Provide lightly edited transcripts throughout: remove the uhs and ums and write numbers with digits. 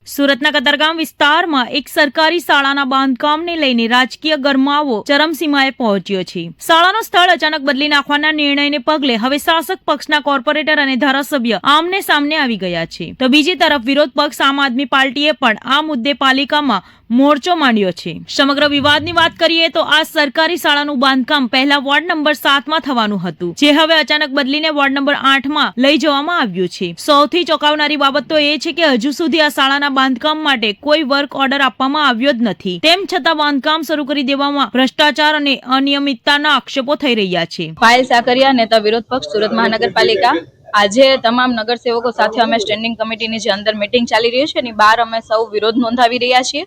સુરતના કતારગામ વિસ્તારમાં એક સરકારી શાળાના બાંધકામને લઈને રાજકીય ગરમાવો ચરમસીમાએ પહોંચ્યો છે. શાળાનું સ્થળ અચાનક બદલી નાખવાના નિર્ણયને પગલે હવે શાસક પક્ષના કોર્પોરેટર અને ધારાસભ્ય આમને સામને આવી ગયા છે. તો બીજી તરફ વિરોધ પક્ષ આમ આદમી પાર્ટીએ પણ આ મુદ્દે પાલિકામાં મોરચો માંડ્યો છે. સમગ્ર વિવાદની વાત કરીએ તો આ સરકારી શાળાનું બાંધકામ પહેલા વોર્ડ નંબર 7 માં થવાનું હતું, જે હવે અચાનક બદલીને વોર્ડ નંબર 8 માં લઈ જવામાં આવ્યું છે. સૌથી ચોંકાવનારી બાબત તો એ છે કે હજુ સુધી આ શાળાના બાંધકામ માટે કોઈ વર્ક ઓર્ડર આપવામાં આવ્યો જ નથી. તેમ છતાં બાંધકામ શરૂ કરી દેવામાં ભ્રષ્ટાચાર અને અનિયમિતતાના આક્ષેપો થઈ રહ્યા છે. પાયલ સાકરિયા, નેતા વિરોધ પક્ષ, સુરત મહાનગરપાલિકા. આજે તમામ નગરસેવકો સાથે અમે સ્ટેન્ડિંગ કમિટીની જે અંદર મીટિંગ ચાલી રહી છે એની બહાર અમે સૌ વિરોધ નોંધાવી રહ્યા છીએ.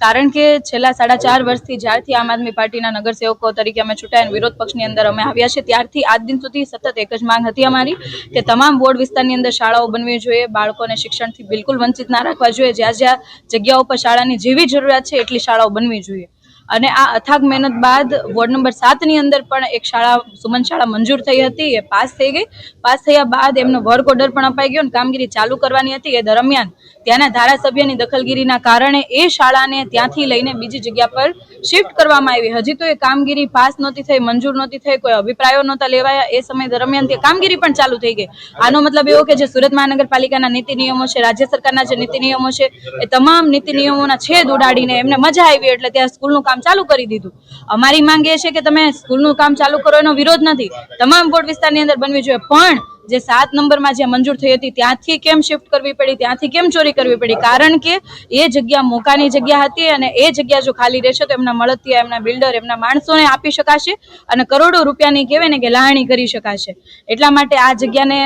કારણ કે છેલ્લા 4.5 વર્ષથી જ્યારથી આમ આદમી પાર્ટીના નગરસેવકો તરીકે અમે ચૂંટાયા વિરોધ પક્ષની અંદર અમે આવ્યા છે ત્યારથી આજ દિન સુધી સતત એક જ માંગ હતી અમારી કે તમામ બોર્ડ વિસ્તારની અંદર શાળાઓ બનવી જોઈએ, બાળકોને શિક્ષણથી બિલકુલ વંચિત ના રાખવા જોઈએ. જ્યાં જ્યાં જગ્યાઓ પર શાળાની જેવી જરૂરિયાત છે એટલી શાળાઓ બનવી જોઈએ. અને આ અથાગ મહેનત બાદ વોર્ડ નંબર 7 ની અંદર પણ એક શાળા સુમન શાળા મંજૂર થઈ હતી, એ પાસ થઈ ગઈ. પાસ થયા બાદ એમનો વર્ક ઓર્ડર પણ અપાઈ ગયો અને કામગીરી ચાલુ કરવાની હતી. એ દરમિયાન ત્યાંના ધારાસભ્યની દખલગીરીના કારણે એ શાળાને ત્યાંથી લઈને બીજી જગ્યા પર શિફ્ટ કરવામાં આવી. હજી તો એ કામગીરી પાસ નહોતી થઈ, મંજૂર નહોતી થઈ, કોઈ અભિપ્રાયો નહોતા લેવાયા. એ સમય દરમિયાન તે કામગીરી પણ ચાલુ થઈ ગઈ. આનો મતલબ એવો કે જે સુરત મહાનગરપાલિકાના નીતિ નિયમો છે, રાજ્ય સરકારના જે નીતિ નિયમો છે, એ તમામ નીતિ નિયમોના છેદ ઉડાડીને એમને મજા આવી એટલે ત્યાં સ્કૂલનું કામ ચાલુ કરી દીધું. અમારી માંગ એ છે કે તમે સ્કૂલનું કામ ચાલુ કરો એનો વિરોધ નથી, તમામ બોર્ડ વિસ્તારની અંદર બનવી જોઈએ, પણ જે 7 નંબરમાં જે મંજૂર થઈ હતી ત્યાંથી કેમ શિફ્ટ કરવી પડી, ત્યાંથી કેમ ચોરી કરવી પડી? કારણ કે એ જગ્યા મોકાની જગ્યા હતી અને એ જગ્યા જો ખાલી રહેશે તો એમના મળતિયા, એમના બિલ્ડર, એમના માણસોને આપી શકાશે અને કરોડો રૂપિયાની કહેવાય ને કે લાવણી કરી શકાશે. એટલા માટે આ જગ્યાને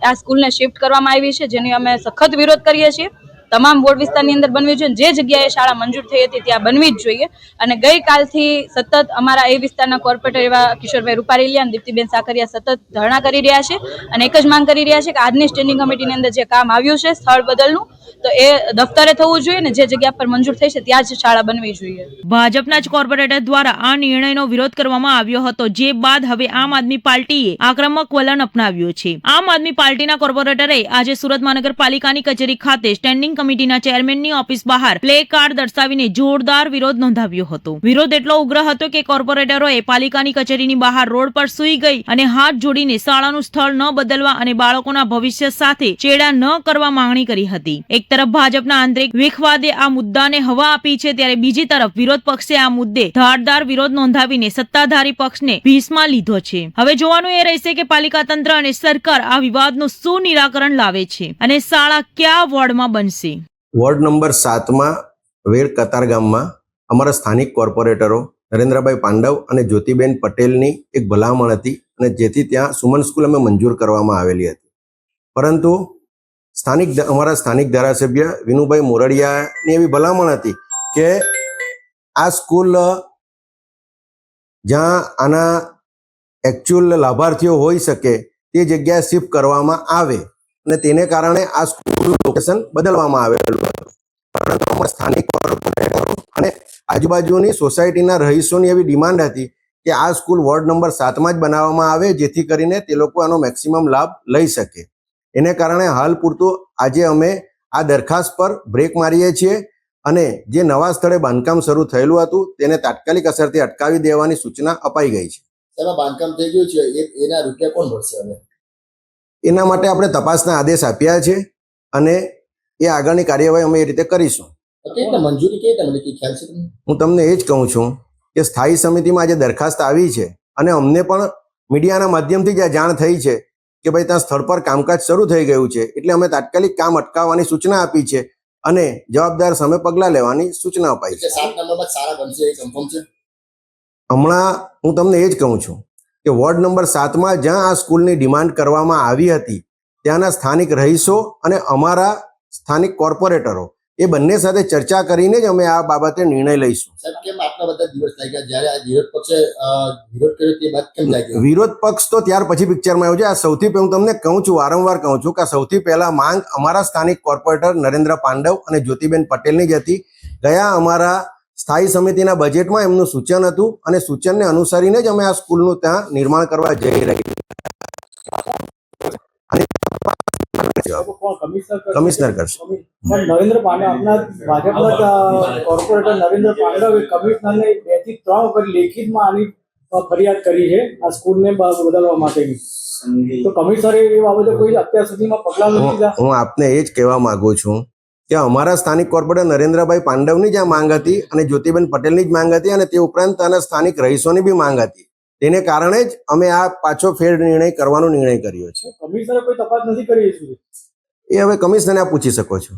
આ સ્કૂલને શિફ્ટ કરવામાં આવી છે, જેની અમે સખત વિરોધ કરીએ છીએ. તમામ બોર્ડ વિસ્તારની અંદર બનવી જોઈએ, જે જગ્યાએ શાળા મંજૂર થઈ હતી ત્યાં બનવી જ જોઈએ. અને ગઈકાલથી સતત અમારા એ વિસ્તારના કોર્પોરેટર એવા કિશોરભાઈ રૂપારેલિયા અને દીપ્તિબેન સાકરિયા સતત ધરણા કરી રહ્યા છે અને એક જ માંગ કરી રહ્યા છે કે આજની સ્ટેન્ડિંગ કમિટીની અંદર જે કામ આવ્યું છે સ્થળ બદલનું, તો એ દફતરે થવું જોઈએ ને જે જગ્યા પર મંજૂર થઈ છે ત્યાં જ શાળા બનવી જોઈએ. ભાજપના જ કોર્પોરેટર દ્વારા આ નિર્ણયનો વિરોધ કરવામાં આવ્યો હતો, જે બાદ હવે આમ આદમી પાર્ટીએ આક્રમક વલણ અપનાવ્યું છે. આમ આદમી પાર્ટીના કોર્પોરેટરે આજે સુરત મહાનગરપાલિકાની કચેરી ખાતે સ્ટેન્ડિંગ કમિટીના ચેરમેનની ઓફિસ બહાર પ્લે કાર્ડ દર્શાવીને જોરદાર વિરોધ નોંધાવ્યો હતો. વિરોધ એટલો ઉગ્ર હતો કે કોર્પોરેટરોએ પાલિકાની કચેરીની બહાર રોડ પર સૂઈ ગઈ અને હાથ જોડીને શાળાનું સ્થળ ન બદલવા અને બાળકોના ભવિષ્ય સાથે ચેડા ન કરવા માંગણી કરી હતી. એક તરફ ભાજપના આંતરિક વિખવાદે આ મુદ્દાને હવા આપી છે, ત્યારે બીજી તરફ વિરોધ પક્ષે આ મુદ્દે ધારદાર વિરોધ નોંધાવીને સત્તાધારી પક્ષને ભીસમાં લીધો છે. હવે જોવાનું એ રહેશે કે પાલિકા તંત્ર અને સરકાર આ વિવાદનું શું નિરાકરણ લાવે છે અને શાળા કયા વોર્ડમાં બનશે. વોર્ડ નંબર 7 માં વેડ કતારગામમાં અમારા સ્થાનિક કોર્પોરેટરો નરેન્દ્રભાઈ પાંડવ અને જ્યોતિબેન પટેલની એક ભલામણ હતી અને જેથી ત્યાં સુમન સ્કૂલ અમે મંજૂર કરવામાં આવેલી હતી. પરંતુ અમારા સ્થાનિક ધારાસભ્ય વિનુભાઈ મોરડિયાની એવી ભલામણ હતી કે આ સ્કૂલ જ્યાં આના એકચ્યુઅલ લાભાર્થીઓ હોઈ શકે તે જગ્યાએ શિફ્ટ કરવામાં આવે અને તેને કારણે આ સ્કૂલનું લોકેશન બદલવામાં આવેલું હતું. પરંતુ અમારા સ્થાનિક કોર્પોરેટરો અને આજુબાજુની સોસાયટીના રહીશોની એવી ડિમાન્ડ હતી કે આ સ્કૂલ વોર્ડ નંબર 7 માં જ બનાવવામાં આવે, જેથી કરીને તે લોકો આનો મેક્સિમમ લાભ લઈ શકે. એને કારણે હાલ પૂરતું આજે અમે આ દરખાસ્ત પર બ્રેક મારીએ છીએ અને જે નવા સ્થળે બાંધકામ શરૂ થયેલું હતું તેને તાત્કાલિક અસરથી અટકાવી દેવાની સૂચના અપાઈ ગઈ છે. બાંધકામ થઈ ગયું છે, એના રૂપિયા કોણ ભરશે? હવે એના માટે આપણે તપાસના આદેશ આપ્યા છે અને એ આગળની કાર્યવાહી અમે એ રીતે કરીશું. મંજૂરી કેવી રીતે મળી ખ્યાલ છે? હું તમને એ જ કહું છું કે સ્થાયી સમિતિમાં આજે દરખાસ્ત આવી છે અને અમને પણ મીડિયાના માધ્યમથી જે જાણ થઈ છે કે ભાઈ ત્યાં સ્થળ પર કામકાજ શરૂ થઈ ગયું છે, એટલે અમે તાત્કાલિક કામ અટકાવવાની સૂચના આપી છે અને જવાબદાર સામે પગલાં લેવાની સૂચના અપાઈ છે. 7 નંબરમાં શાળા બનશે એ કન્ફર્મ છે? હમણાં હું તમને એ જ કહું છું કે વોર્ડ નંબર 7 માં જ્યાં આ સ્કૂલની ડિમાન્ડ કરવામાં આવી હતી ત્યાંના સ્થાનિક રહીશો અને અમારા સ્થાનિક કોર્પોરેટરો એ બંને સાથે ચર્ચા કરીને જ અમે આ બાબતે નિર્ણય લઈશું. સાહેબ, કેમ આટલા બધા દિવસ લાગ્યા? જ્યારે આ વિરોધ પક્ષે વિરોધ કર્યો તે બાદ કેમ લાગ્યો? વિરોધ પક્ષ તો ત્યાર પછી પિક્ચરમાં આવ્યો છે. આ સૌથી હું તમને કહું છું, વારંવાર કહું છું કે સૌથી પહેલા માંગ અમારા સ્થાનિક કોર્પોરેટર નરેન્દ્ર પાંડવ અને જ્યોતિબેન પટેલની જ હતી. ગયા અમારા સ્થાયી સમિતિના બજેટમાં એમનું સૂચન હતું અને સૂચનને અનુસરીને જ અમે આ સ્કૂલનું ત્યાં નિર્માણ કરવા જઈ રહ્યા છીએ. કોણ કમિશનર કરશે? કમિશનર કરશે. પણ નરેન્દ્ર પાંડવ આપના ભાજપના કોર્પોરેટર નરેન્દ્ર પાંડવે કમિશનરને 2 થી 3 વખત લેખિતમાં આની ફરિયાદ કરી છે આ સ્કૂલને બદલવા માટેની. તો કમિશનરે એ બાબતે કોઈ અત્યાર સુધીમાં પગલાં નથી લીધા. હું આપને એ જ કહેવા માંગુ છું કે અમારા સ્થાનિક કોર્પોરેટર નરેન્દ્રભાઈ પાંડવની જ આ માંગ હતી અને જ્યોતિબેન પટેલની જ માંગ હતી અને તે ઉપરાંત ત્યાંના સ્થાનિક રહીશોની બી માંગ હતી. તેને કારણે જ અમે આ પાછો ફેર નિર્ણય કરવાનો નિર્ણય કર્યો છે. કમિશનરે કોઈ તપાસ નથી કરી હજુ સુધી. એ હવે કમિશનરને આપ પૂછી શકો છો.